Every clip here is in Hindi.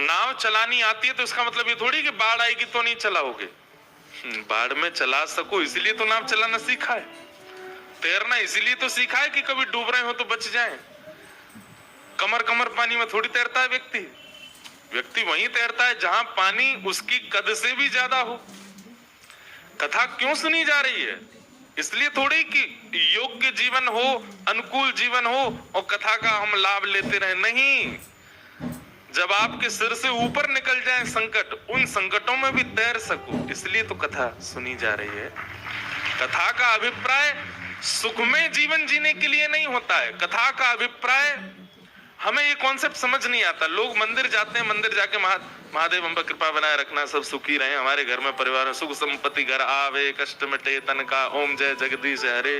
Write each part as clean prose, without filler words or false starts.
नाव चलानी आती है तो इसका मतलब ये थोड़ी कि बाढ़ आएगी तो नहीं चलाओगे। बाढ़ में चला सको इसलिए तो नाव चलाना सीखा है। तैरना इसलिए तो सीखा है कि कभी डूब रहे हो तो बच जाए। कमर कमर पानी में थोड़ी तैरता है व्यक्ति। व्यक्ति वहीं तैरता है जहां पानी उसकी कद से भी ज्यादा हो। कथा क्यों सुनी जा रही है? इसलिए थोड़ी कि योग्य जीवन हो, अनुकूल जीवन हो और कथा का हम लाभ लेते रहे, नहीं। जब आपके सिर से ऊपर निकल जाए संकट, उन संकटों में भी तैर सको, इसलिए तो कथा सुनी जा रही है। कथा का अभिप्राय सुखमय जीवन जीने के लिए नहीं होता है। कथा का अभिप्राय, हमें ये कॉन्सेप्ट समझ नहीं आता। लोग मंदिर जाते हैं, मंदिर जाके महादेव हम पर कृपा बनाए रखना, सब सुखी रहे, हमारे घर में परिवार में सुख संपत्ति घर आवे, कष्ट मिटे तन का, ओम जय जगदीश हरे।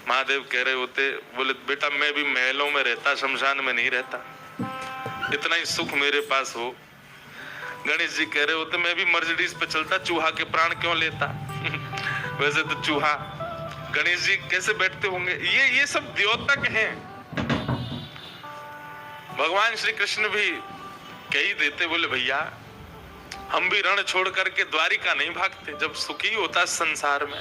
महादेव कह रहे होते, बोले बेटा मैं भी महलों में रहता, शमशान में नहीं रहता, इतना ही सुख मेरे पास हो। गणेश जी कह रहे होते, मैं भी मर्सिडीज पे चलता, चूहा के प्राण क्यों लेता। वैसे तो चूहा, गणेश जी कैसे बैठते होंगे। ये सब द्योतक हैं। भगवान श्री कृष्ण भी कह ही देते, बोले भैया हम भी रण छोड़ करके द्वारिका नहीं भागते जब सुखी होता संसार में।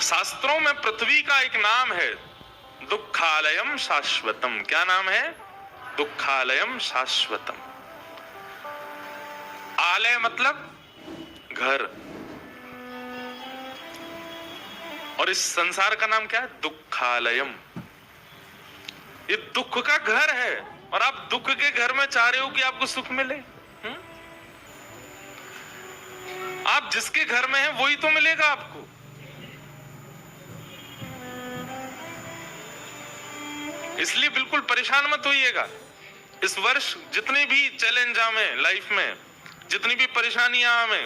शास्त्रों में पृथ्वी का एक नाम है दुखालयम शाश्वतम। क्या नाम है? दुखालयम शाश्वतम। आलय मतलब घर, और इस संसार का नाम क्या है? दुखालयम। ये दुख का घर है और आप दुख के घर में चाह रहे हो कि आपको सुख मिले। आप जिसके घर में हैं वही तो मिलेगा आपको। इसलिए बिल्कुल परेशान मत होइएगा। इस वर्ष जितने भी चैलेंज आवे लाइफ में, जितनी भी परेशानियां आवे,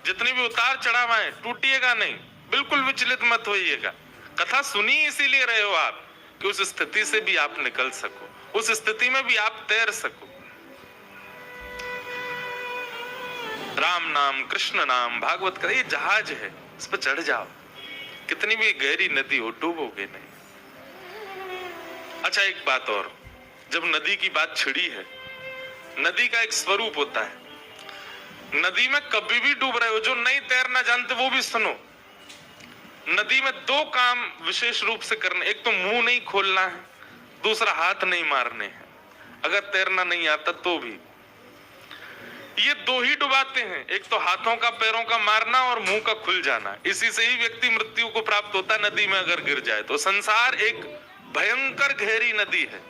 जितनी भी उतार चढ़ाव आए, टूटिएगा नहीं, बिल्कुल विचलित मत होइएगा। कथा सुनी इसीलिए रहे हो आप कि उस स्थिति से भी आप निकल सको, उस स्थिति में भी आप तैर सको। राम नाम, कृष्ण नाम, भागवत का ये जहाज है, इस पर चढ़ जाओ, कितनी भी गहरी नदी हो डूबोगे नहीं। अच्छा एक बात और, जब नदी की बात छिड़ी है, नदी का एक स्वरूप होता है। नदी में कभी भी डूब रहे हो, जो नहीं तैरना जानते वो भी सुनो। नदी में दो काम विशेष रूप से करने, एक तो मुंह नहीं खोलना है, दूसरा हाथ नहीं मारने हैं। अगर तैरना नहीं आता तो भी ये दो ही डुबाते हैं, एक तो हाथों का पैरों का मारना और मुंह का खुल जाना। इसी से ही व्यक्ति मृत्यु को प्राप्त होता है नदी में अगर गिर जाए तो। संसार एक भयंकर गहरी नदी है।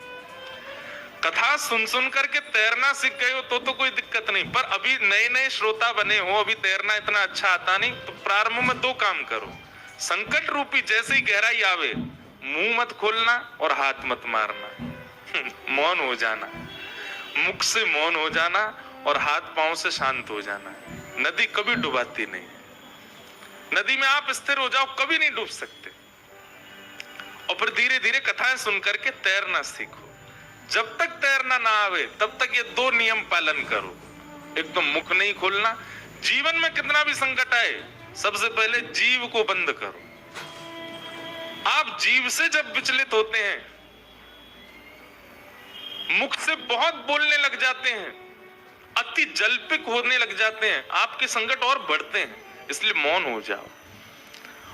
कथा सुन सुन करके तैरना सीख गए हो तो कोई दिक्कत नहीं, पर अभी नए नए श्रोता बने हो, अभी तैरना इतना अच्छा आता नहीं, तो प्रारंभ में दो काम करो। संकट रूपी जैसे ही गहराई आवे, मुंह मत खोलना और हाथ मत मारना। मौन हो जाना, मुख से मौन हो जाना और हाथ पांव से शांत हो जाना। नदी कभी डुबाती नहीं है। नदी में आप स्थिर हो जाओ, कभी नहीं डूब सकते। और फिर धीरे धीरे कथाएं सुन करके तैरना सीखो। जब तक तैरना ना आवे तब तक ये दो नियम पालन करो। एक तो मुख नहीं खोलना। जीवन में कितना भी संकट आए, सबसे पहले जीव को बंद करो। आप जीव से जब विचलित होते हैं, मुख से बहुत बोलने लग जाते हैं, अति जल्पिक होने लग जाते हैं, आपके संकट और बढ़ते हैं। इसलिए मौन हो जाओ।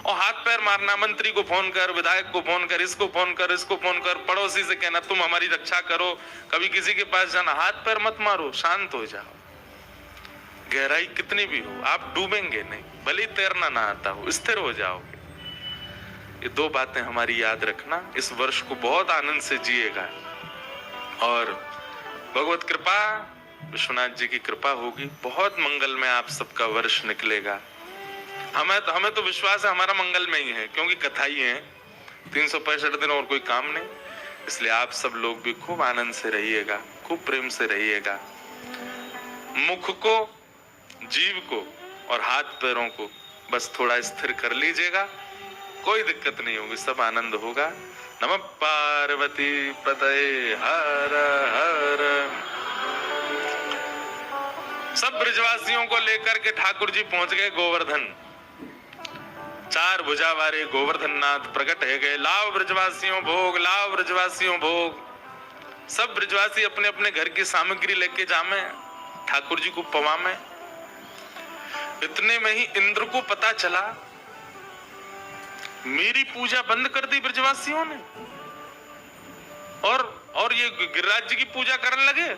और हाथ पैर मारना, मंत्री को फोन कर, विधायक को फोन कर, इसको फोन कर, इसको फोन कर, पड़ोसी से कहना तुम हमारी रक्षा करो, कभी किसी के पास जाना, हाथ पैर मत मारो, शांत हो जाओ। गहराई कितनी भी हो, आप डूबेंगे नहीं, भले तैरना ना आता हो, स्थिर हो जाओगे। ये दो बातें हमारी याद रखना। इस वर्ष को बहुत आनंद से जिएगा और भगवत कृपा, विश्वनाथ जी की कृपा होगी, बहुत मंगल में आप सबका वर्ष निकलेगा। हमें तो विश्वास है हमारा मंगल में ही है, क्योंकि कथा ही है, 365 दिन और कोई काम नहीं। इसलिए आप सब लोग भी खूब आनंद से रहिएगा, खूब प्रेम से रहिएगा। मुख को, जीव को और हाथ पैरों को बस थोड़ा स्थिर कर लीजिएगा, कोई दिक्कत नहीं होगी, सब आनंद होगा। नमः पार्वती पतये हर हर। सब ब्रजवासियों को लेकर के ठाकुर जी पहुंच गए गोवर्धन। चार भुजा वाले गोवर्धन नाथ प्रकट है गए। लाओ ब्रजवासियों भोग, लाओ ब्रजवासियों भोग। सब ब्रजवासी अपने अपने घर की सामग्री लेके जामे ठाकुर जी को पवामे। इतने में ही इंद्र को पता चला, मेरी पूजा बंद कर दी ब्रजवासियों ने और ये गिरिराज जी की पूजा करने लगे।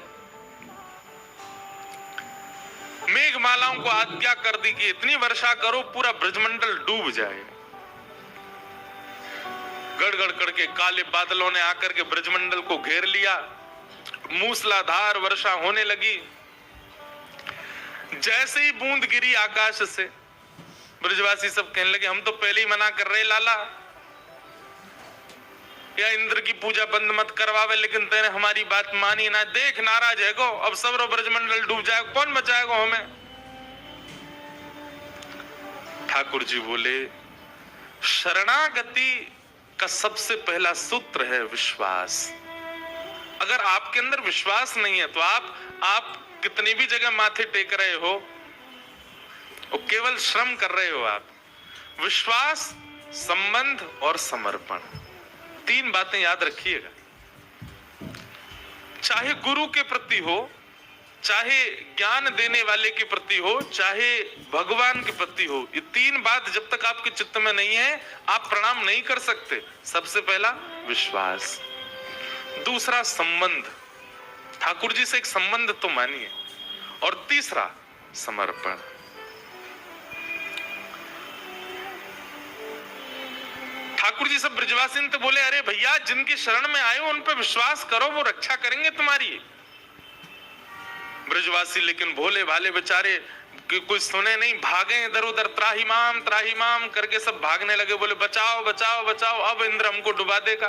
मेघमालाओं को आज्ञा कर दी कि इतनी वर्षा करो पूरा ब्रजमंडल डूब जाए। गड़गड़ करके काले बादलों ने आकर के ब्रजमंडल को घेर लिया। मूसलाधार वर्षा होने लगी। जैसे ही बूंद गिरी आकाश से, ब्रजवासी सब कहने लगे हम तो पहले ही मना कर रहे लाला, या इंद्र की पूजा बंद मत करवावे, लेकिन तेने हमारी बात मानी ना। देख नाराज है को, अब सबरो ब्रजमंडल डूब जाए, कौन बचाएगा हमें। ठाकुर जी बोले शरणागति का सबसे पहला सूत्र है विश्वास। अगर आपके अंदर विश्वास नहीं है तो आप कितनी भी जगह माथे टेक रहे हो, और केवल श्रम कर रहे हो आप। विश्वास, संबंध और समर्पण, तीन बातें याद रखिएगा। चाहे गुरु के प्रति हो, चाहे ज्ञान देने वाले के प्रति हो, चाहे भगवान के प्रति हो, ये तीन बात जब तक आपके चित्त में नहीं है आप प्रणाम नहीं कर सकते। सबसे पहला विश्वास, दूसरा संबंध, ठाकुर जी से एक संबंध तो मानिए, और तीसरा समर्पण। ठाकुर जी सब ब्रजवासी तो बोले अरे भैया जिनके शरण में आए हो उन पर विश्वास करो, वो रक्षा करेंगे तुम्हारी। ब्रजवासी लेकिन भोले भाले बेचारे कोई सुने नहीं, भागे इधर उधर, त्राहिमाम करके सब भागने लगे। बोले बचाओ बचाओ बचाओ, अब इंद्र हमको डुबा देगा।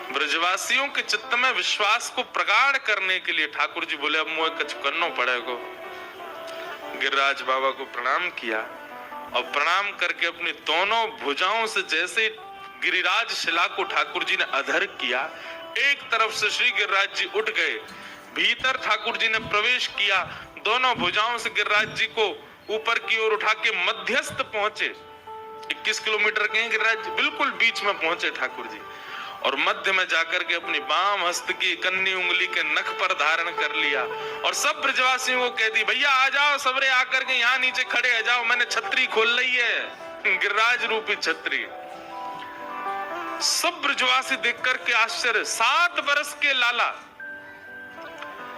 ब्रजवासियों के चित्त में विश्वास को प्रगाढ़ करने के लिए ठाकुर जी बोले अब मुझे कुछ करना पड़ेगा। गिरिराज बाबा को प्रणाम किया और प्रणाम करके अपनी दोनों भुजाओं से जैसे गिरिराज शिला को ठाकुर जी ने अधर किया, एक तरफ से श्री गिरिराज जी उठ गए, भीतर ठाकुर जी ने प्रवेश किया, दोनों भुजाओं से गिरिराज जी को ऊपर की ओर उठा के मध्यस्थ पहुंचे। 21 किलोमीटर के गिरिराज जी बिल्कुल बीच में पहुंचे ठाकुर जी, और मध्य में जाकर के अपनी बाम हस्त की कन्नी उंगली के नख पर धारण कर लिया और सब ब्रजवासियों को कह दी भैया आ जाओ, सबरे आकर के यहाँ नीचे खड़े आ जाओ, मैंने छतरी खोल ली है, गिरिराज रूपी छतरी। सब ब्रजवासी देख करके आश्चर्य, 7 बरस के लाला,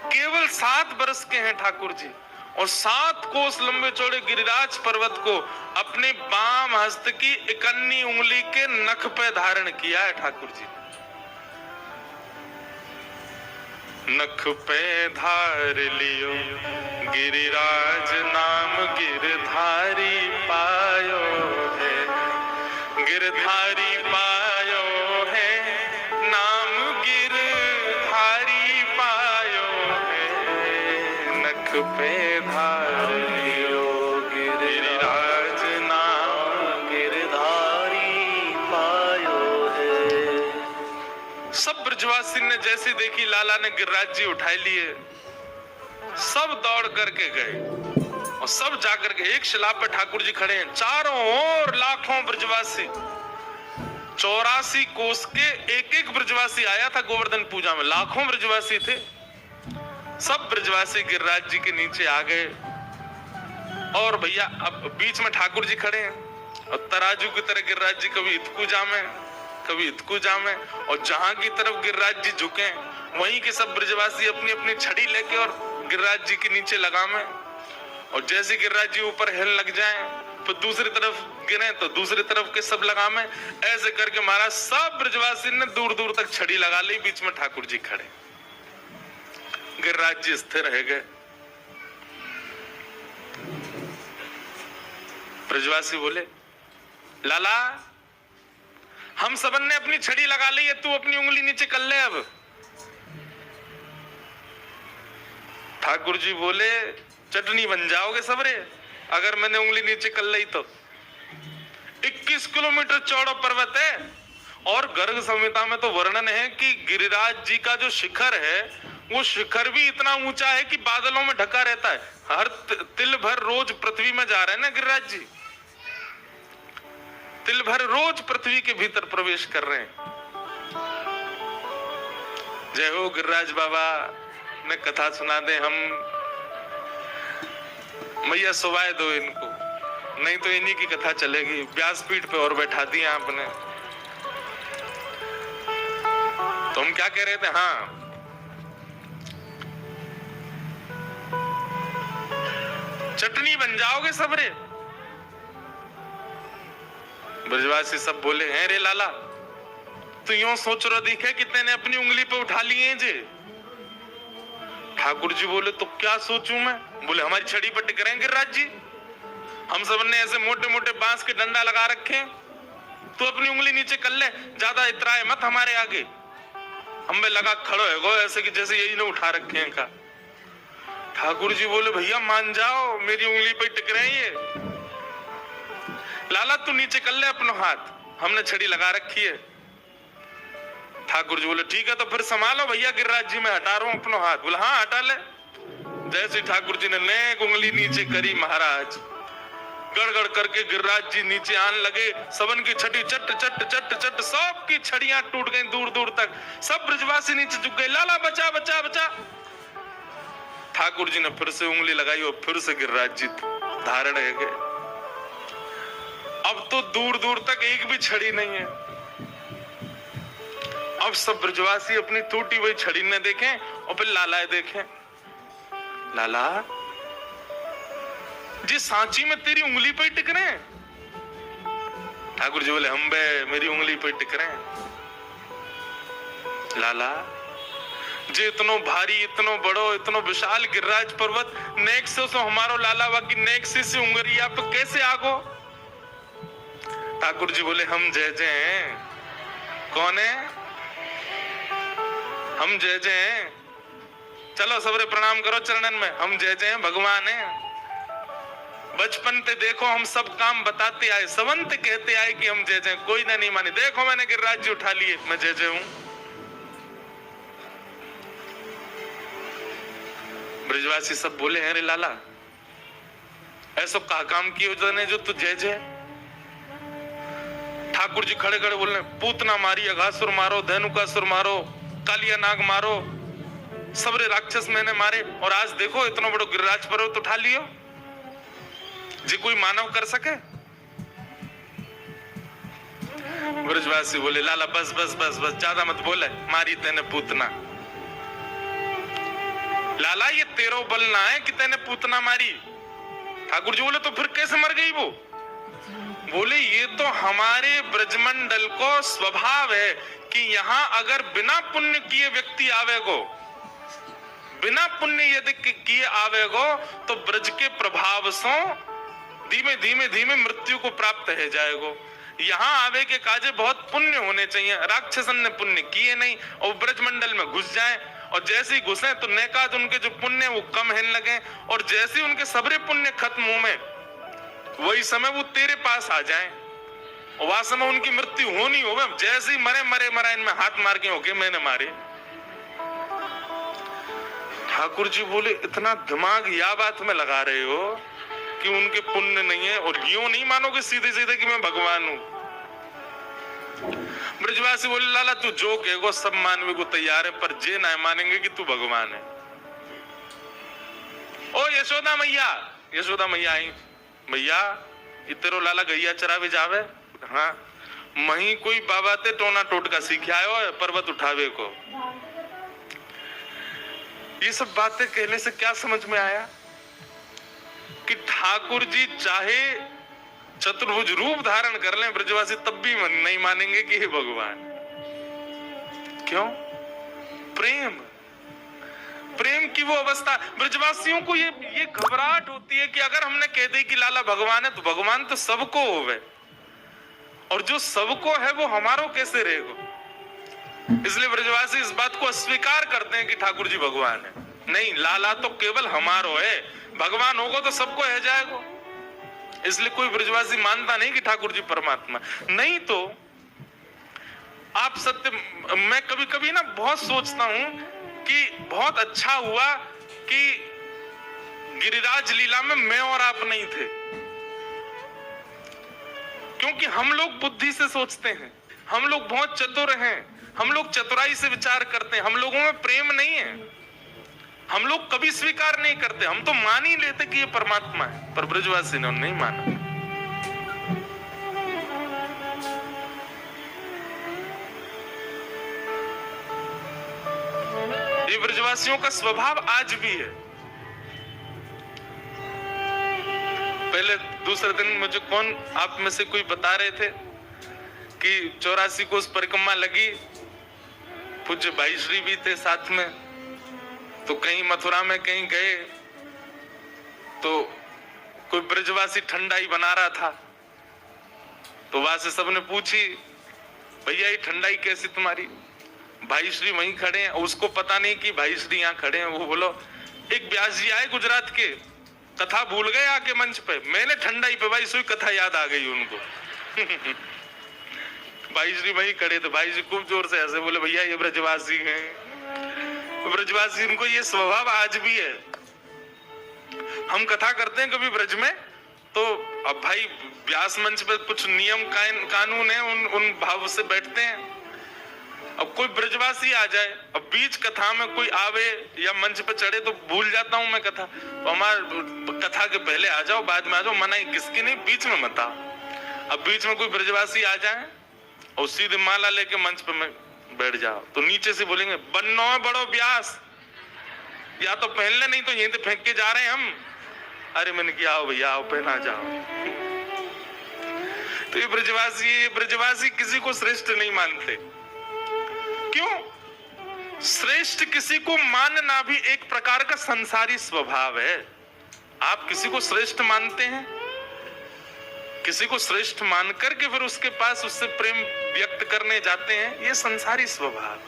केवल 7 बरस के हैं ठाकुर जी, और 7 कोस लंबे चौड़े गिरिराज पर्वत को अपने बाम हस्त की इकन्नी उंगली के नख पे धारण किया है ठाकुर जी। नख पे धार लियो गिरिराज नाम गिरधारी पायो है, गिरधारी पायो है नाम गिरधारी पायो है, नख पे धार लियो गिरिराज नाम गिरधारी पायो है। सब ब्रजवासी ने जैसे देखी लाला ने गिरिराज जी उठाए लिए, सब दौड़ करके गए और सब जाकर के एक शिला पे ठाकुर जी खड़े हैं, चारों ओर लाखों ब्रजवासी, 84 कोस के एक एक ब्रजवासी आया था गोवर्धन पूजा में, लाखों ब्रजवासी थे। सब ब्रजवासी गिरिराज जी के नीचे आ गए और भैया अब बीच में ठाकुर जी खड़े हैं और तराजू की तरह गिरिराज जी कभी इतकू जामे कभी इतकू जामे, और जहां की तरफ गिरिराज जी झुके वहीं के सब ब्रजवासी अपनी अपनी छड़ी लेके और गिरिराज जी के नीचे लगामे, और जैसे गिरिराज जी ऊपर हिल लग जाए तो दूसरी तरफ गिरे तो दूसरी तरफ के सब लगामे। ऐसे करके महाराज सब ब्रजवासी ने दूर दूर तक छड़ी लगा ली, बीच में ठाकुर जी खड़े, गिरिराज जी स्थिर रह गए। ब्रजवासी बोले लाला हम सबन ने अपनी छड़ी लगा ली है, तू अपनी उंगली नीचे कर ले अब। ठाकुर जी बोले चटनी बन जाओगे सबरे अगर मैंने उंगली नीचे कर ली तो। 21 किलोमीटर चौड़ा पर्वत है, और गर्ग संहिता में तो वर्णन है कि गिरिराज जी का जो शिखर है वो शिखर भी इतना ऊंचा है कि बादलों में ढका रहता है। हर तिल भर रोज पृथ्वी में जा रहे हैं ना गिरिराज जी, तिल भर रोज पृथ्वी के भीतर प्रवेश कर रहे हैं। जय हो गिरिराज बाबा ने कथा सुना दे हम। मैया सुवाए दो इनको, नहीं तो इन्हीं की कथा चलेगी। व्यासपीठ पे और बैठा दिया आपने। तो हम क्या कह रहे थे? हाँ, चटनी बन जाओगे सबरे। ब्रजवासी सब बोले, हैं रे लाला, तो यूं सोच रहा दिखे कि तेने अपनी उंगली पे उठा लिए जे। ठाकुर जी बोले, तो क्या सोचूं मैं? बोले, हमारी छड़ी पर टिक रहे हैं गिरिराज जी। हम सब ने ऐसे मोटे मोटे बांस के डंडा लगा रखे हैं। तो अपनी उंगली नीचे कर ले, ज्यादा इतराए मत हमारे आगे। हम में लगा खड़ो है गो ऐसे कि जैसे यही ने उठा रखे हैं का। ठाकुर जी बोले, भैया मान जाओ, मेरी उंगली पे टिक रहे हैं ये। लाला तू नीचे कर ले अपना हाथ, हमने छड़ी लगा रखी है। ठाकुर जी बोले, ठीक है तो फिर संभालो भैया गिरिराज जी, मैं हटा रहा हूं अपना हाथ। बोला, हाँ हटा ले। जैसे ठाकुर जी ने नेक उंगली नीचे करी, महाराज गड़गड़ करके गिरिराज जी नीचे आने लगे। सबन की छड़ी चट चट चट चट, सब की छड़ियां टूट गई दूर दूर तक। सब ब्रजवासी नीचे झुक गए, लाला बचा बचा बचा। ठाकुर जी ने फिर से उंगली लगाई और फिर से गिरिराज जी धारण है गए। अब तो दूर दूर तक एक भी छड़ी नहीं है। अब सब ब्रजवासी अपनी टूटी हुई छड़ी ने देखें और फिर लालाए देखें। लाला जी, सांची में तेरी उंगली पे टिक रहे हैं। ठाकुर जी बोले, हम बे मेरी उंगली पे टिक रहे हैं। लाला जी, इतनो भारी, इतनो बड़ो, इतनो विशाल गिरिराज पर्वत नेक से हमारो लाला बाकी नेक से उंगली आप कैसे आगो? ठाकुर जी बोले, हम जय जय हैं। कौन है? हम जय जय हैं। चलो सबरे प्रणाम करो चरणन में। हम जय जय हैं, भगवान है। बचपन से देखो हम सब काम बताते आए, सवंत कहते आए कि हम जय जय। कोई ना नहीं माने। देखो मैंने गिरिराज जी उठा लिए, मैं जय जय हूं। ब्रजवासी सब बोले, हैं रे लाला, ऐसा का काम किए जो तू जय जय? ठाकुर जी खड़े खड़े बोलने, पूतना मारी, अघासुर मारो, धेनुकासुर मारो, कालिया नाग मारो, सबरे राक्षस मैंने मारे, और आज देखो इतना बड़ा गिरिराज पर्वत उठा लियो। जी कोई मानव कर सके? ब्रजवासी बोले, लाला बस बस बस बस, ज्यादा मत बोले, मारी तेने पूतना। लाला ये तेरो बल ना है कि तेने पूतना मारी। ठाकुर जी बोले, तो फिर कैसे मर गई वो? बोले, ये तो हमारे ब्रजमंडल को स्वभाव है कि यहाँ अगर बिना पुण्य किए व्यक्ति आवेगो, बिना पुण्य यदि किए आवेगो, तो ब्रज के प्रभाव से धीमे धीमे धीमे मृत्यु को प्राप्त है जाएगो। यहाँ आवे के काजे बहुत पुण्य होने चाहिए। राक्षसन ने पुण्य किए नहीं और ब्रजमंडल में घुस जाए, और जैसे ही घुसे तो नेकाद उनके जो पुण्य वो कम होने लगे, और जैसे उनके सबरे पुण्य खत्म हो में वही समय वो तेरे पास आ जाए, और वह समय उनकी मृत्यु होनी हो। जैसे ही मरे मरे मरा, इनमें हाथ मार के होके मैंने मारे। ठाकुर जी बोले, इतना दिमाग या बात में लगा रहे हो कि उनके पुण्य नहीं है, और यूं नहीं मानोगे सीधे सीधे कि मैं भगवान हूं। ब्रजवासी बोले, लाला तू जो कहेगो सब मानने को तैयार है, पर जे ना मानेंगे कि तू भगवान है। ओ यशोदा मैया, यशोदा मैया आई। भैया ये तेरो लाला गैया चरावे जावे? हाँ, मही कोई बाबा ते टोना टोटका सीखे आयो है पर्वत उठावे को। ये सब बातें कहने से क्या समझ में आया कि ठाकुर जी चाहे चतुर्भुज रूप धारण कर लें, ब्रजवासी तब भी नहीं मानेंगे कि हे भगवान। क्यों? प्रेम, प्रेम की वो अवस्था। ब्रजवासियों को ये घबराहट होती है कि अगर हमने कह दी कि लाला भगवान है, तो भगवान तो सबको होवे, और जो सबको है वो हमारो कैसे रहेगा? इसलिए ब्रजवासी इस बात को अस्वीकार करते हैं कि ठाकुर जी भगवान है। नहीं, लाला तो केवल हमारो है, भगवान होगा तो सबको है जाएगा। इसलिए कोई ब्रजवासी मानता नहीं कि ठाकुर जी परमात्मा नहीं। तो आप सत्य, मैं कभी कभी ना बहुत सोचता हूं कि बहुत अच्छा हुआ कि गिरिराज लीला में मैं और आप नहीं थे, क्योंकि हम लोग बुद्धि से सोचते हैं, हम लोग बहुत चतुर हैं, हम लोग चतुराई से विचार करते हैं, हम लोगों में प्रेम नहीं है, हम लोग कभी स्वीकार नहीं करते, हम तो मान ही लेते कि ये परमात्मा है, पर ब्रजवासी ने नहीं माना। ये ब्रजवासियों का स्वभाव आज भी है। पहले दूसरे दिन मुझे कौन आप में से कोई बता रहे थे कि 84 को उस परिक्रमा लगी, पूज्य भाई श्री भी थे साथ में, तो कहीं मथुरा में कहीं गए तो कोई ब्रजवासी ठंडाई बना रहा था, तो वहां से सबने पूछी भैया ये ठंडाई कैसी तुम्हारी? भाई श्री वहीं खड़े हैं, उसको पता नहीं कि भाई श्री यहाँ खड़े हैं। वो बोलो एक व्यास जी आए गुजरात के, कथा भूल गए आके मंच पे, मैंने ठंडाई पे भाई सोई कथा याद आ गई उनको। भाई श्री वहीं खड़े थे, भाई जी खूब जोर से ऐसे बोले भैया ये ब्रजवासी हैं। ब्रजवासी इनको ये स्वभाव आज भी है। हम कथा करते हैं कभी ब्रज में, तो अब भाई व्यास मंच पे कुछ नियम कानून है, उन भाव से बैठते हैं। अब कोई ब्रजवासी आ जाए, अब बीच कथा में कोई आवे या मंच पे चढ़े तो भूल जाता हूं मैं कथा, तो हमारे कथा के पहले आ जाओ, बाद में आ जाओ, मना किसकी नहीं, बीच में मत आओ। अब बीच में कोई ब्रजवासी आ जाए और सीधे माला लेके मंच पे बैठ जाओ, तो नीचे से बोलेंगे बन्नो है बड़ो व्यास, या तो पहन ले नहीं तो यहीं से फेंक के जा रहे हैं हम। अरे मैंने किया आओ भैया आओ पहना जाओ। तो ये ब्रजवासी किसी को श्रेष्ठ नहीं मानते। क्यों? श्रेष्ठ किसी को मानना भी एक प्रकार का संसारी स्वभाव है। आप किसी को श्रेष्ठ मानते हैं, किसी को श्रेष्ठ मान करके फिर उसके पास उससे प्रेम व्यक्त करने जाते हैं, ये संसारी स्वभाव।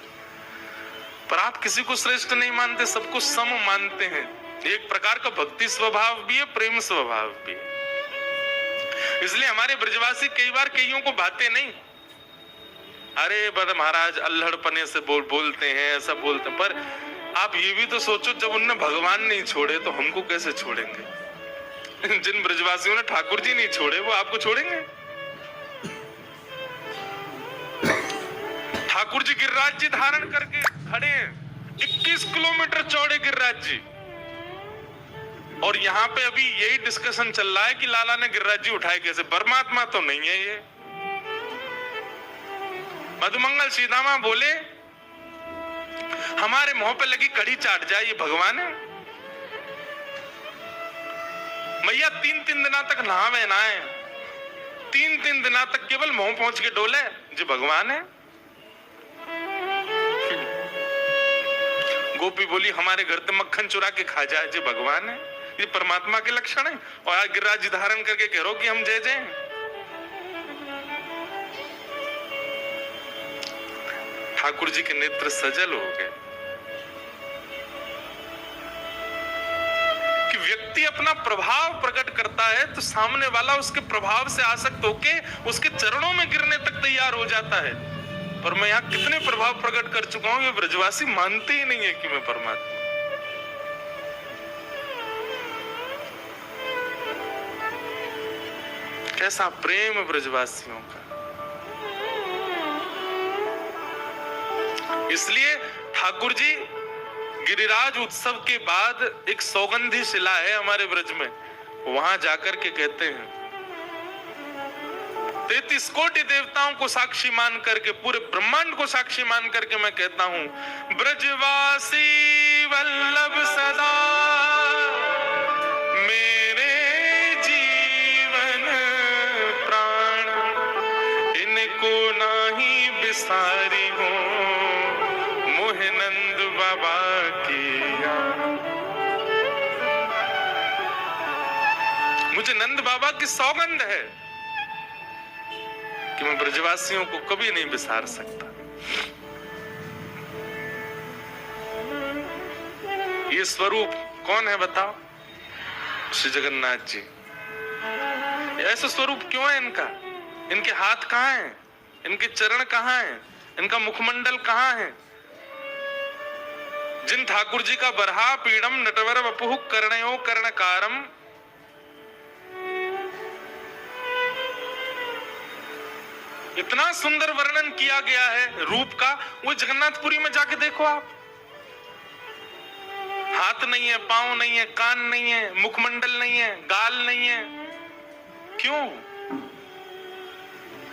पर आप किसी को श्रेष्ठ नहीं मानते, सबको सम मानते हैं। एक प्रकार का भक्ति स्वभाव भी है, प्रेम स्वभाव भी है। इसलिए हमारे ब्रजवासी कई बार कईयों को भाते नहीं। अरे बड़े महाराज अल्हड़पने से बोलते हैं, ऐसा बोलते हैं, पर आप ये भी तो सोचो जब उनने भगवान नहीं छोड़े तो हमको कैसे छोड़ेंगे? जिन ब्रजवासियों ने ठाकुर जी नहीं छोड़े वो आपको छोड़ेंगे? ठाकुर जी गिरिराज जी धारण करके खड़े हैं, 21 किलोमीटर चौड़े गिरिराज जी, और यहाँ पे अभी यही डिस्कशन चल रहा है कि लाला ने गिरिराज जी उठाए कैसे। परमात्मा तो नहीं है ये। मधुमंगल सीधामा बोले हमारे मुंह पे लगी कड़ी चाट जाए, ये भगवान है? मैया 3-3 दिना तक नहावे ना है, 3-3 दिना तक केवल मुंह पहुंच के डोले, जो भगवान है? गोपी बोली हमारे घर से मक्खन चुरा के खा जाए, जो भगवान है? ये परमात्मा के लक्षण है। और आज गिरिराज धारण करके कह रहे हो कि हम जय जय। ठाकुर जी के नेत्र सजल हो गए कि व्यक्ति अपना प्रभाव प्रकट करता है तो सामने वाला उसके प्रभाव से आसक्त होके उसके चरणों में गिरने तक तैयार हो जाता है। पर मैं यहाँ कितने प्रभाव प्रकट कर चुका हूं, ये ब्रजवासी मानते ही नहीं है कि मैं परमात्मा। कैसा प्रेम ब्रजवासियों का। इसलिए ठाकुर जी गिरिराज उत्सव के बाद एक सौगंधी शिला है हमारे ब्रज में, वहां जाकर के कहते हैं 33 कोटि देवताओं को साक्षी मान करके, पूरे ब्रह्मांड को साक्षी मान करके मैं कहता हूं, ब्रजवासी वल्लभ सदा मेरे जीवन प्राण, इनको नाही बिसारी हो मोहे नंद बाबा की याद। मुझे नंद बाबा की सौगंध है कि मैं ब्रजवासियों को कभी नहीं बिसार सकता। ये स्वरूप कौन है बताओ? श्री जगन्नाथ जी। ऐसा स्वरूप क्यों है इनका? इनके हाथ कहाँ हैं? इनके चरण कहाँ हैं? इनका मुखमंडल कहाँ है? जिन ठाकुर जी का बरहा पीड़म नटवर वपुः कर्णयो कर्णकारम, इतना सुंदर वर्णन किया गया है रूप का, वो जगन्नाथपुरी में जाके देखो आप। हाथ नहीं है, पांव नहीं है, कान नहीं है, मुखमंडल नहीं है, गाल नहीं है। क्यों?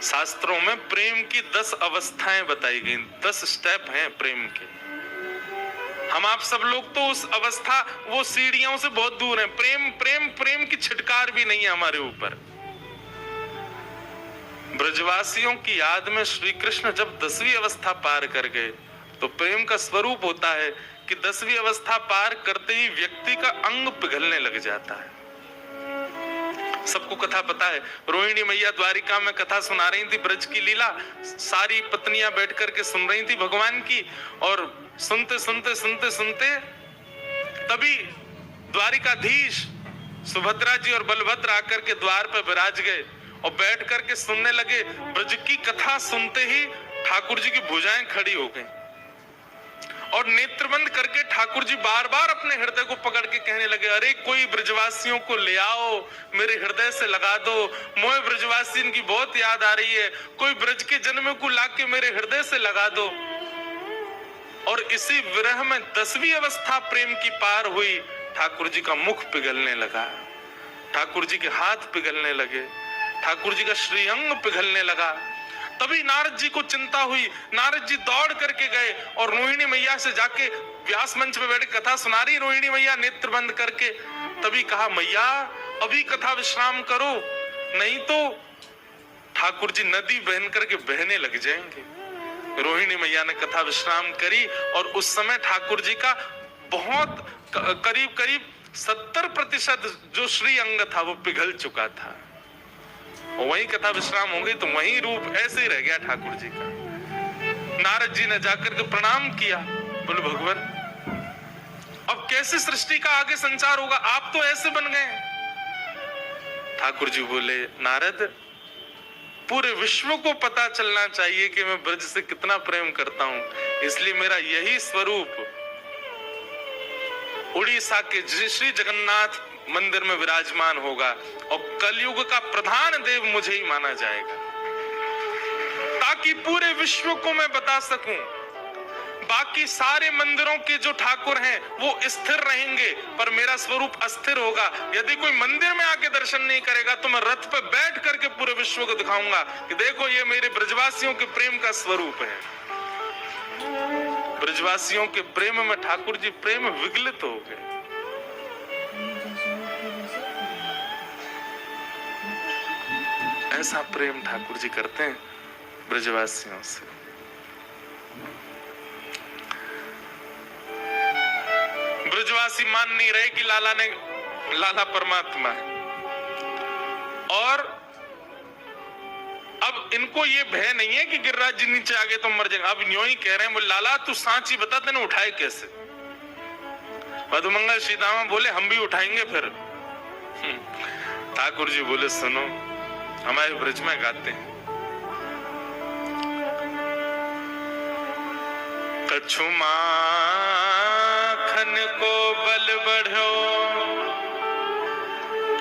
शास्त्रों में प्रेम की 10 अवस्थाएं बताई गई, 10 स्टेप हैं प्रेम के। हम आप सब लोग तो उस अवस्था, वो सीढ़ियों से बहुत दूर हैं। प्रेम प्रेम प्रेम की छिटकार भी नहीं है हमारे ऊपर। ब्रजवासियों की याद में श्री कृष्ण जब 10वीं अवस्था पार कर गए तो प्रेम का स्वरूप होता है कि 10वीं अवस्था पार करते ही व्यक्ति का अंग पिघलने लग जाता है। सबको कथा पता है, रोहिणी मैया द्वारिका में कथा सुना रही थी, ब्रज की लीला। सारी पत्नियां बैठ करके सुन रही थी भगवान की, और सुनते सुनते सुनते सुनते तभी द्वारिकाधीश सुभद्रा जी और बलभद्र आकर के द्वार पर विराज गए और बैठ करके सुनने लगे। ब्रज की कथा सुनते ही ठाकुर जी की भुजाएं खड़ी हो गई और नेत्र बंद करके ठाकुर जी बार बार अपने हृदय को पकड़ के कहने लगे, अरे कोई ब्रजवासियों को ले आओ, मेरे हृदय से लगा दो, मोए ब्रजवासी इनकी बहुत याद आ रही है, कोई ब्रज के जन्म को लाके मेरे हृदय से लगा दो। और इसी विरह में 10वीं अवस्था प्रेम की पार हुई। ठाकुर जी का मुख पिघलने लगा, ठाकुर जी के हाथ पिघलने लगे, ठाकुर जी का श्रीअंग पिघलने लगा। तभी नारद जी को चिंता हुई। नारद जी दौड़ करके गए और रोहिणी मैया से जाके व्यास मंच पे बैठ कथा सुना रही रोहिणी मैया नेत्र बंद करके। तभी कहा, मैया अभी कथा विश्राम करो, नहीं तो ठाकुर जी नदी बहन करके बहने लग जाएंगे। रोहिणी मैया ने कथा विश्राम करी और उस समय ठाकुर जी का बहुत करीब करीब 70% जो श्री अंग था वो पिघल चुका था। वही कथा विश्राम हो गई तो वही रूप ऐसे ही रह गया ठाकुर जी का। नारद जी ने जाकर के प्रणाम किया, बोले भगवान अब कैसे सृष्टि का आगे संचार होगा, आप तो ऐसे बन गए। ठाकुर जी बोले, नारद पूरे विश्व को पता चलना चाहिए कि मैं ब्रज से कितना प्रेम करता हूं, इसलिए मेरा यही स्वरूप उड़ीसा के श्री जगन्नाथ मंदिर में विराजमान होगा और कलयुग का प्रधान देव मुझे ही माना जाएगा, ताकि पूरे विश्व को मैं बता सकूं। बाकी सारे मंदिरों के जो ठाकुर हैं वो स्थिर रहेंगे पर मेरा स्वरूप अस्थिर होगा। यदि कोई मंदिर में आके दर्शन नहीं करेगा तो मैं रथ पे बैठ करके पूरे विश्व को दिखाऊंगा कि देखो ये मेरे ब्रजवासियों के प्रेम का स्वरूप है। ब्रजवासियों के प्रेम में ठाकुर जी प्रेम विगलित हो गए। ऐसा प्रेम ठाकुर जी करते हैं ब्रजवासियों से। ब्रजवासी मान नहीं रहे कि लाला परमात्मा है, और अब इनको ये भय नहीं है कि गिरिराज जी नीचे आ गए तो मर जाएंगे। अब यूं ही कह रहे हैं, बोले लाला तू सांची बता, तेने उठाए कैसे? मधुमंगल सीतामा बोले हम भी उठाएंगे फिर। ठाकुर जी बोले सुनो, हमारे ब्रज में गाते हैं, कछु माखन को बल बढ़ो,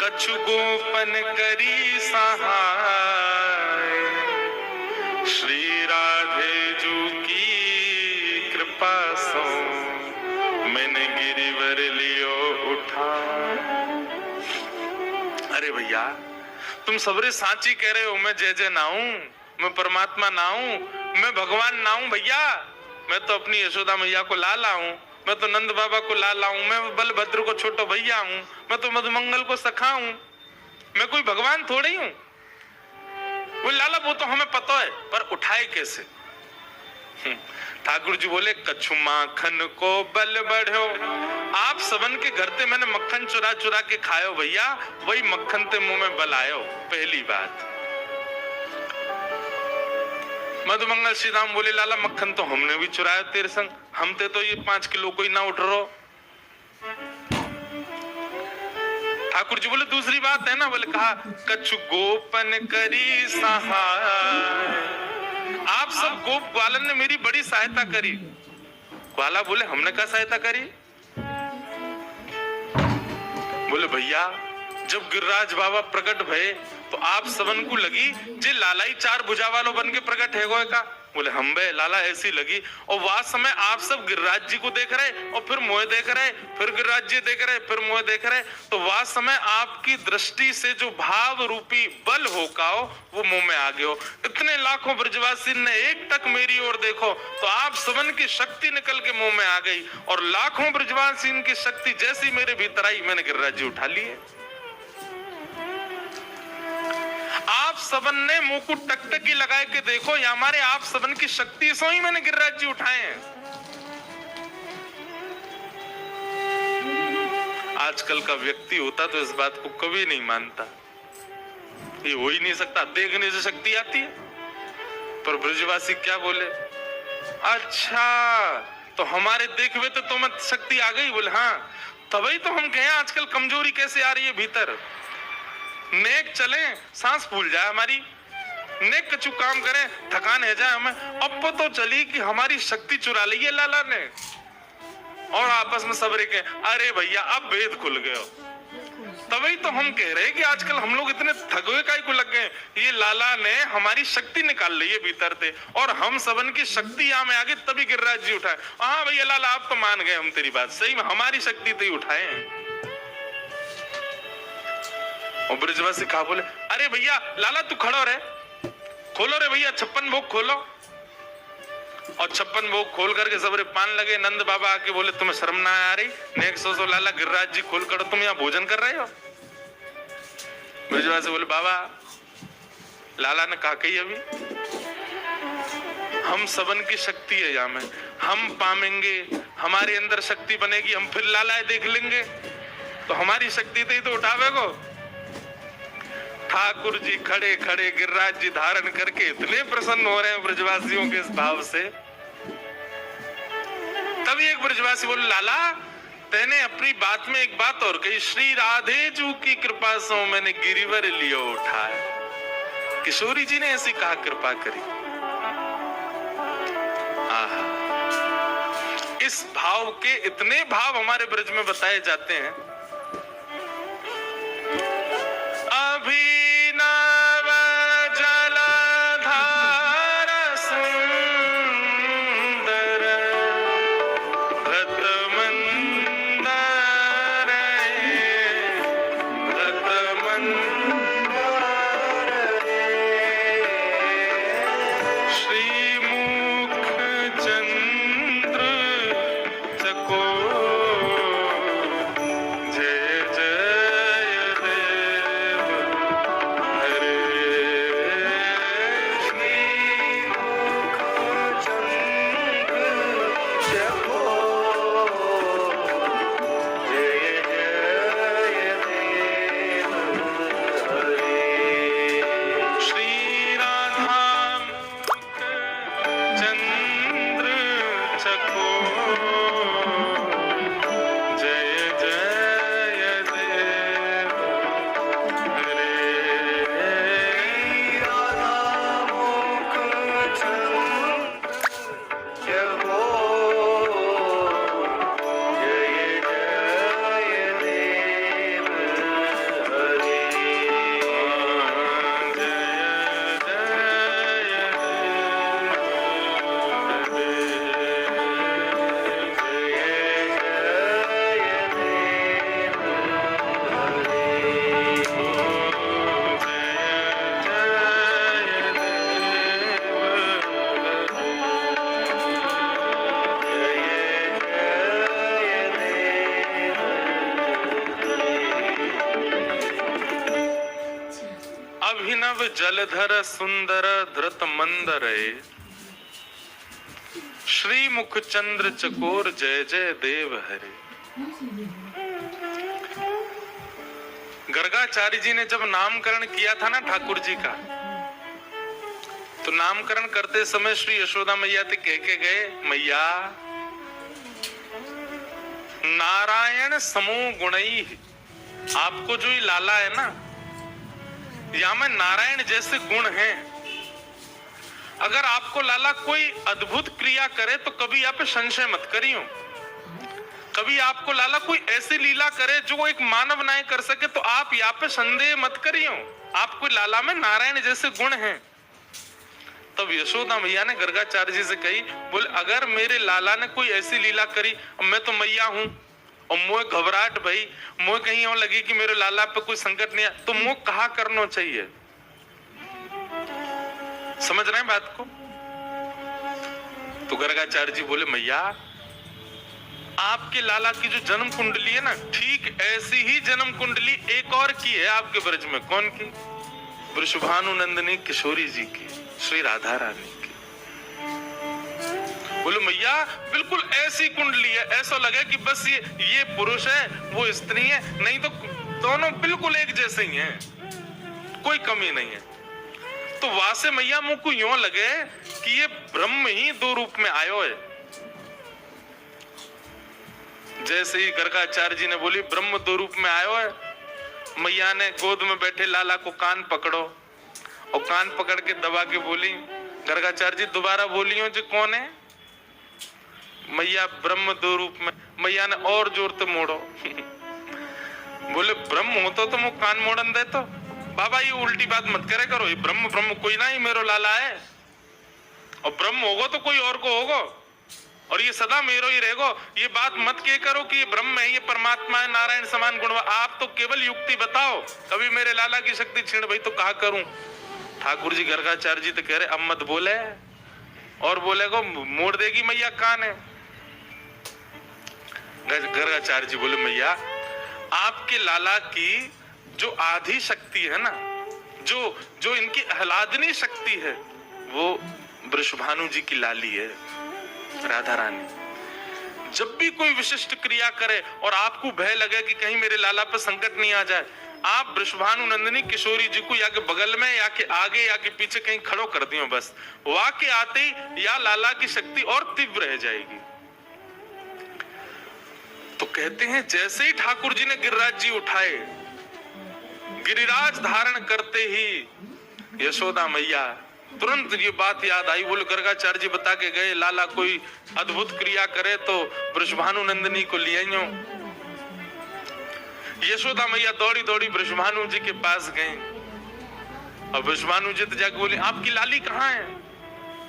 कछु गोपन करी सहाय, श्री राधे जू की कृपा सो मैंने गिरिवर लियो उठा। अरे भैया तुम सबरे सांची कह रहे हो, मैं जय जय ना हूं, मैं परमात्मा ना हूं, मैं भगवान ना हूं। भैया मैं तो अपनी यशोदा मैया को लाला हूं, मैं तो नंद बाबा को लाला हूं, मैं बलभद्र को छोटा भैया हूं, मैं तो मधुमंगल को सखा हूं, मैं कोई भगवान थोड़ी हूं। वो लाला वो तो हमें पता है, पर उठाए कैसे? ठाकुर जी बोले कछु माखन को बल बढ़ो। आप सबन के घर ते मैंने मक्खन चुरा चुरा के खायो भैया, वही मक्खन ते मुंह में बल आयो। पहली बात। मधुमंगल श्री राम बोले लाला मक्खन तो हमने भी चुराया तेरे संग, हम ते तो ये 5 किलो कोई ना उठ रहो। ठाकुर जी बोले दूसरी बात है ना, बोले कहा कछु गोपन करी सहाय। आप सब गोप ग्वालन ने मेरी बड़ी सहायता करी। ग्वाला बोले हमने क्या सहायता करी? बोले भैया जब गिरिराज बाबा प्रकट भये तो आप सबन को लगी जे लालाई चार भुजा वालों बन के प्रकट है गोए का। बोले हम बे लाला ऐसी लगी। और वह समय आप सब गिरिराज जी को देख रहे और फिर मोह देख रहे, फिर गिरिराज जी देख रहे, फिर मोह देख रहे। तो वह समय आपकी दृष्टि से जो भाव रूपी बल हो का वो मुंह में आ गयो। इतने लाखों ब्रजवासी ने एक टक मेरी ओर देखो तो आप सबन की शक्ति निकल के मुंह में आ गई और लाखों ब्रजवासी की शक्ति जैसी मेरे भीतर आई मैंने गिरिराज जी उठा लिए। आप सबन ने मुंह को टकटकी लगाए के देखो, या हमारे आप सबन की शक्ति सो ही मैंने गिरिराज जी उठाए हैं। आजकल का व्यक्ति होता तो इस बात को कभी नहीं मानता, ये हो ही नहीं सकता, देखने से शक्ति आती है। पर ब्रजवासी क्या बोले, अच्छा तो हमारे देखवे तो तुम्हें शक्ति आ गई। बोले हाँ, तभी तो हम कहें आजकल कमजोरी कैसे आ रही है भीतर। नेक चले सांस फूल जाए हमारी, नेक कछु काम करें थकान है जाए हमें। अब तो चली कि हमारी शक्ति चुरा ली है लाला ने। और आपस में सब के अरे भैया अब भेद खुल गए। तभी तो हम कह रहे हैं कि आजकल हम लोग इतने थगवे काहे को लग गए। ये लाला ने हमारी शक्ति निकाल ली है भीतर से और हम सबन की शक्ति यहाँ में आ गई, तभी गिरिराज जी उठाए। हाँ भैया लाला आप तो मान गए हम तेरी बात, सही में हमारी शक्ति तो ही उठाए हैं। और ब्रजवासी कहा बोले अरे भैया लाला तू खड़ो रे, खोलो रे भैया 56 भोग खोलो। और 56 भोग खोल करके सबरे पान लगे। नंद बाबा आके बोले तुम्हें शर्म ना आ रही, नेक सो लाला गिरिराज जी खोल कर तुम यहाँ भोजन कर रहे हो। ब्रजवासी बोले बाबा लाला ने कहा कही अभी हम सबन की शक्ति है यहाँ में, हम पामेंगे, हमारे अंदर शक्ति बनेगी, हम फिर लाला देख लेंगे तो हमारी शक्ति तो उठावे को। ठाकुर जी खड़े खड़े गिरिराज जी धारण करके इतने प्रसन्न हो रहे हैं ब्रजवासियों के इस भाव से। तभी एक ब्रजवासी बोले लाला तेने अपनी बात में एक बात और कही, श्री राधे जू की कृपा से मैंने गिरिवर लियो उठाया। किशोरी जी ने ऐसी कहा कृपा करी। आहा, इस भाव के इतने भाव हमारे ब्रज में बताए जाते हैं। अभिनव जलधार सुंदर व्रतमंदर श्रीमुख चंद्र चकोर जय जय देव हरे। श्रीमुख चंद्र चकोर जय जय देव हरे। श्री राधा चंद्र चकोर जय जय देव हरे। राधा मुख चंद्र चकोर जय जय देव हरे। अभिनव जलधर सुंदर धृत मंदर श्री मुख चंद्र चकोर जय जय देव हरे। गर्गाचार्य जी ने जब नामकरण किया था ना ठाकुर जी का, तो नामकरण करते समय श्री यशोदा मैया से कह के गए, मैया नारायण समो गुणई, आपको जो ये लाला है ना, या में नारायण जैसे गुण हैं। अगर आपको लाला कोई अद्भुत क्रिया करे तो कभी आप संशय मत करियो। कभी आपको लाला कोई ऐसी लीला करे जो एक मानव ना कर सके तो आप यहाँ पे संदेह मत करियो, आपको लाला में नारायण जैसे गुण हैं। तब यशोदा मैया ने गर्गाचार्य जी से कही, बोले अगर मेरे लाला ने कोई ऐसी लीला करी, मैं तो मैया हूं और मुझे घबराहट भाई, मुझे कहीं और लगी कि मेरे लाला पे कोई संकट नहीं है, तो मुझे कहा करना चाहिए। समझ रहे हैं बात को? तो गर्गाचार्य जी बोले मैया आपके लाला की जो जन्म कुंडली है ना, ठीक ऐसी ही जन्म कुंडली एक और की है आपके ब्रज में। कौन की? वृषभानु नंदिनी किशोरी जी की, श्री राधा रानी की। बोले मैया बिल्कुल ऐसी कुंडली है, ऐसा लगे कि बस ये पुरुष है वो स्त्री है, नहीं तो दोनों बिल्कुल एक जैसे ही हैं, कोई कमी नहीं है। तो वासे मैया मुझ को यूं लगे कि ये ब्रह्म ही दो रूप में आयो है। जैसे ही गर्गाचार्य जी ने बोली ब्रह्म दो रूप में आयो है, मैया ने गोद में बैठे लाला को कान पकड़ो और कान पकड़ के दबा के बोली, गर्गाचार्य जी दोबारा बोलियो जी कौन है? मैया ब्रह्म दो रूप में। मैया ने और जोर से मोड़ो बोले ब्रह्म होता तो मुझ कान मोड़न दे। तो बाबा ये उल्टी बात मत करे करो, ये ब्रह्म ब्रह्म कोई ना ही मेरो लाला है, और ब्रह्म होगो तो कोई और को होगो, और ये सदा मेरो ही रहेगो। ये बात मत के करो कि ये ब्रह्म है, ये परमात्मा है, नारायण समान गुण। आप तो केवल युक्ति बताओ, कभी मेरे लाला की शक्ति छीन भाई तो कहा करूं। ठाकुर जी गर्गाचार्य जी तो कह रहे अब मत बोले, और बोलेगो मोड़ देगी मैया कान है। गर्गाचार्य जी बोले मैया आपके लाला की जो आधी शक्ति है ना, जो इनकी आह्लादनी शक्ति है, वो वृषभानु जी की लाली है, राधा रानी। जब भी कोई विशिष्ट क्रिया करे और आपको भय लगे कि कहीं मेरे लाला पर संकट नहीं आ जाए, आप वृषभानु नंदिनी किशोरी जी को या के बगल में या के आगे या के पीछे कहीं खड़ो कर दियो, बस वहां के आते ही या लाला की शक्ति और तीव्र रह जाएगी। तो कहते हैं जैसे ही ठाकुर जी ने गिरिराज जी उठाए, गिरिराज धारण करते ही यशोदा मैया तुरंत ये बात याद आई। बोले गर्गाचार्य जी बता के गए लाला कोई अद्भुत क्रिया करे तो वृषभानु नंदिनी को ले आइयो। यशोदा मैया दौड़ी दौड़ी वृषभानु जी के पास गए और वृषभानु जी तो जाके बोले आपकी लाली कहाँ है?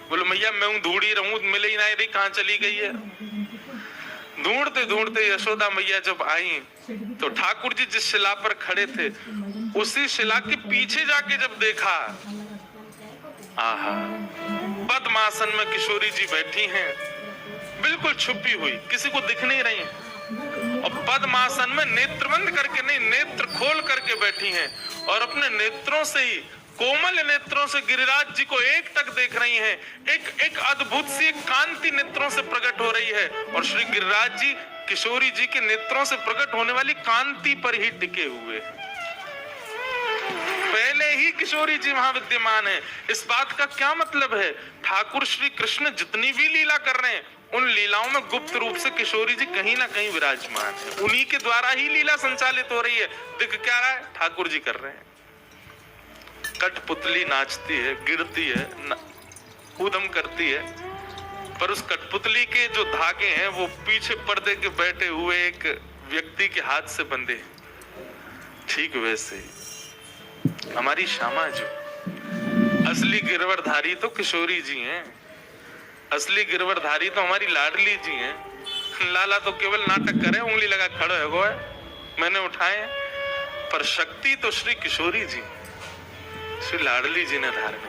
बोले मैया मैं हूं, ढूंढी रहूं, मिले ही नहीं रही, कहाँ चली गई है। ढूंढते ढूंढते यशोदा मैया जब आई तो ठाकुर जी जिस शिला पर खड़े थे उसी शिला के पीछे जाके जब देखा, आहा, पद्मासन में किशोरी जी बैठी हैं, बिल्कुल छुपी हुई, किसी को दिख नहीं रही हैं, और पद्मासन में नेत्र बंद करके नहीं, नेत्र खोल करके बैठी हैं, और अपने नेत्रों से ही, कोमल नेत्रों से गिरिराज जी को एक टक देख रही हैं। एक अद्भुत सी कांति नेत्रों से प्रकट हो रही है, और श्री गिरिराज जी किशोरी जी के नेत्रों से प्रकट होने वाली कांति पर ही टिके हुए। पहले ही किशोरी जी वहां विद्यमान है। इस बात का क्या मतलब है? ठाकुर श्री कृष्ण जितनी भी लीला कर रहे हैं, उन लीलाओं में गुप्त रूप से किशोरी जी कहीं ना कहीं विराजमान है। उन्हीं के द्वारा ही लीला संचालित हो रही है। दिख क्या रहा है? ठाकुर जी कर रहे हैं। कठपुतली नाचती है, गिरती है, कूदम करती है, पर उस कठपुतली के जो धागे हैं वो पीछे पर्दे के बैठे हुए एक व्यक्ति के हाथ से बंधे हैं। ठीक वैसे ही हमारी श्यामा जो असली गिरवरधारी तो किशोरी जी हैं, असली गिरवरधारी तो हमारी लाडली जी हैं। लाला तो केवल नाटक करे, उंगली लगा खड़ो है वो है, मैंने उठाए, पर शक्ति तो श्री किशोरी जी, श्री लाडली जी ने धारण